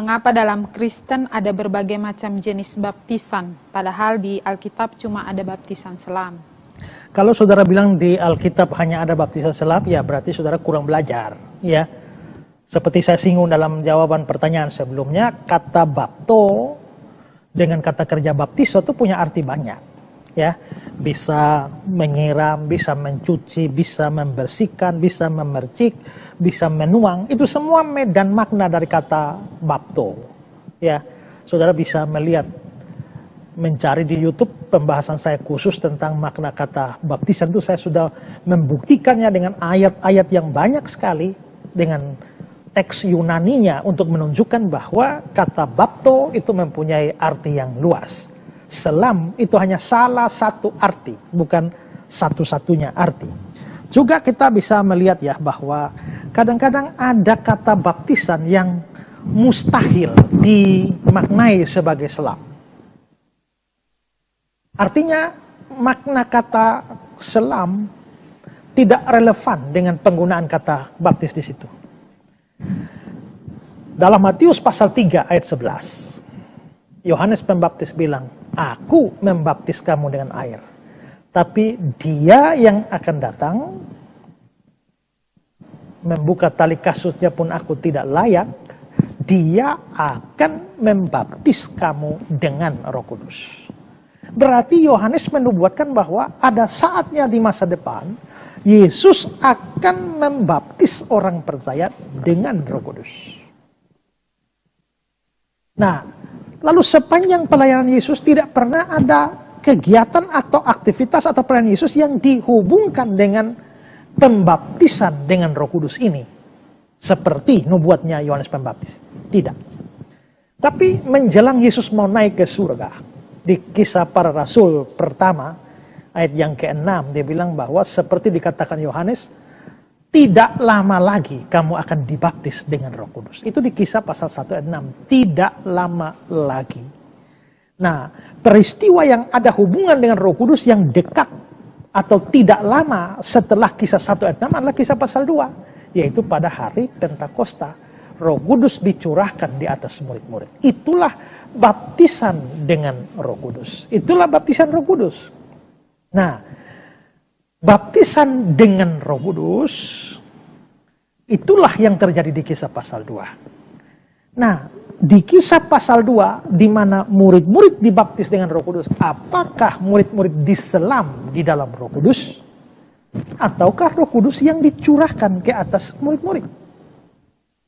Mengapa dalam Kristen ada berbagai macam jenis baptisan, padahal di Alkitab cuma ada baptisan selam? Kalau saudara bilang di Alkitab hanya ada baptisan selam, ya berarti saudara kurang belajar, ya. Seperti saya singgung dalam jawaban pertanyaan sebelumnya, kata bapto dengan kata kerja baptiso itu punya arti banyak, ya. Bisa menyiram, bisa mencuci, bisa membersihkan, bisa memercik, bisa menuang. Itu semua medan makna dari kata bapto, ya. Saudara bisa melihat, mencari di YouTube pembahasan saya khusus tentang makna kata baptisan itu, saya sudah membuktikannya dengan ayat-ayat yang banyak sekali dengan teks Yunaninya untuk menunjukkan bahwa kata bapto itu mempunyai arti yang luas. Selam itu hanya salah satu arti, bukan satu-satunya arti. Juga kita bisa melihat ya bahwa kadang-kadang ada kata baptisan yang mustahil dimaknai sebagai selam. Artinya makna kata selam tidak relevan dengan penggunaan kata baptis di situ. Dalam Matius pasal 3 ayat 11, Yohanes Pembaptis bilang, "Aku membaptis kamu dengan air, tapi Dia yang akan datang membuka tali kasutnya pun aku tidak layak. Dia akan membaptis kamu dengan Roh Kudus." Berarti Yohanes menubuatkan bahwa ada saatnya di masa depan Yesus akan membaptis orang percaya dengan Roh Kudus. Nah, lalu sepanjang pelayanan Yesus tidak pernah ada kegiatan atau aktivitas atau pelayanan Yesus yang dihubungkan dengan pembaptisan dengan Roh Kudus ini. Seperti nubuatnya Yohanes Pembaptis. Tidak. Tapi menjelang Yesus mau naik ke surga, di Kisah Para Rasul pertama, ayat yang ke-6, dia bilang bahwa seperti dikatakan Yohanes, tidak lama lagi kamu akan dibaptis dengan Roh Kudus. Itu di Kisah pasal 1 ayat 6, tidak lama lagi. Nah, peristiwa yang ada hubungan dengan Roh Kudus yang dekat atau tidak lama setelah Kisah 1 ayat 6 adalah Kisah pasal 2, yaitu pada hari Pentakosta. Roh Kudus dicurahkan di atas murid-murid. Itulah baptisan dengan Roh Kudus. Itulah baptisan Roh Kudus. Nah, baptisan dengan Roh Kudus itulah yang terjadi di Kisah pasal 2. Nah, di Kisah pasal 2 di mana murid-murid dibaptis dengan Roh Kudus, apakah murid-murid diselam di dalam Roh Kudus ataukah Roh Kudus yang dicurahkan ke atas murid-murid?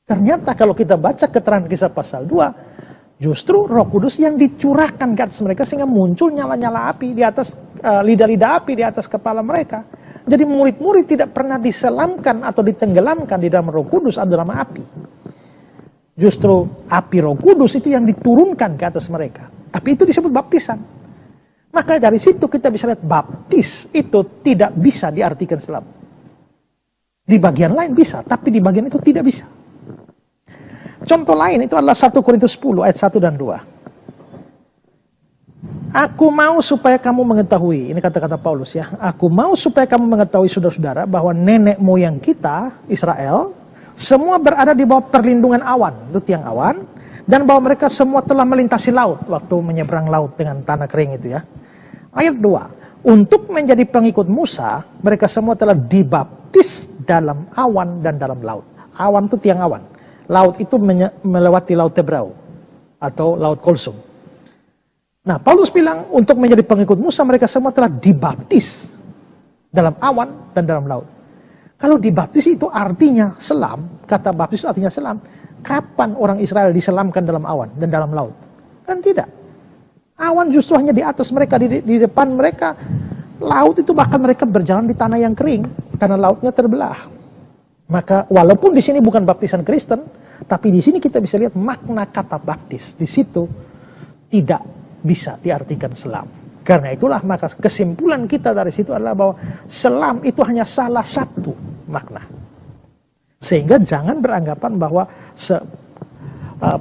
Ternyata kalau kita baca keterangan Kisah pasal 2, justru Roh Kudus yang dicurahkan ke atas mereka sehingga muncul nyala-nyala api di atas lidah-lidah api di atas kepala mereka. Jadi murid-murid tidak pernah diselamkan atau ditenggelamkan di dalam Roh Kudus atau dalam api. Justru api Roh Kudus itu yang diturunkan ke atas mereka. Tapi itu disebut baptisan. Maka dari situ kita bisa lihat baptis itu tidak bisa diartikan selam. Di bagian lain bisa, tapi di bagian itu tidak bisa. Contoh lain itu adalah 1 Korintus 10 ayat 1 dan 2. Aku mau supaya kamu mengetahui, ini kata-kata Paulus ya. Aku mau supaya kamu mengetahui saudara-saudara bahwa nenek moyang kita, Israel, semua berada di bawah perlindungan awan, itu tiang awan. Dan bahwa mereka semua telah melintasi laut, waktu menyeberang laut dengan tanah kering itu ya. Ayat 2, untuk menjadi pengikut Musa, mereka semua telah dibaptis dalam awan dan dalam laut. Awan itu tiang awan. Laut itu melewati Laut Tebrau atau Laut Kolsum. Nah, Paulus bilang untuk menjadi pengikut Musa mereka semua telah dibaptis dalam awan dan dalam laut. Kalau dibaptis itu artinya selam, kata baptis itu artinya selam. Kapan orang Israel diselamkan dalam awan dan dalam laut? Kan tidak. Awan justru hanya di atas mereka, di depan mereka. Laut itu bahkan mereka berjalan di tanah yang kering karena lautnya terbelah. Maka walaupun di sini bukan baptisan Kristen, tapi di sini kita bisa lihat makna kata baptis. Di situ tidak bisa diartikan selam. Karena itulah maka kesimpulan kita dari situ adalah bahwa selam itu hanya salah satu makna. Sehingga jangan beranggapan bahwa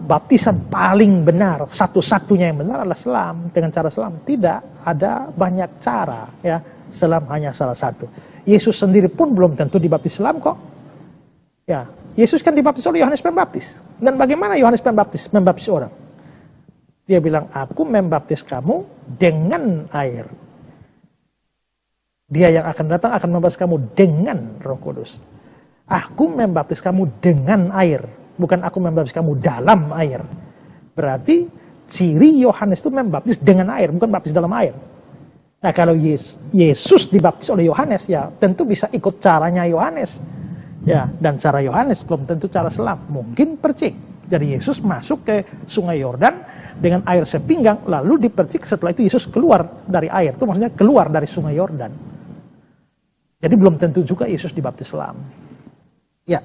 baptisan paling benar, satu-satunya yang benar adalah selam dengan cara selam. Tidak, ada banyak cara ya. Selam hanya salah satu. Yesus sendiri pun belum tentu dibaptis selam kok. Ya, Yesus kan dibaptis oleh Yohanes Pembaptis. Dan bagaimana Yohanes Pembaptis membaptis orang? Dia bilang, aku membaptis kamu dengan air. Dia yang akan datang akan membaptis kamu dengan Roh Kudus. Aku membaptis kamu dengan air. Bukan aku membaptis kamu dalam air. Berarti ciri Yohanes itu membaptis dengan air, bukan baptis dalam air. Nah, kalau Yesus dibaptis oleh Yohanes, ya tentu bisa ikut caranya Yohanes. Ya, dan cara Yohanes belum tentu cara selam, mungkin percik. Jadi Yesus masuk ke sungai Yordan dengan air sepinggang, lalu dipercik. Setelah itu Yesus keluar dari air, itu maksudnya keluar dari sungai Yordan. Jadi belum tentu juga Yesus dibaptis selam. Ya.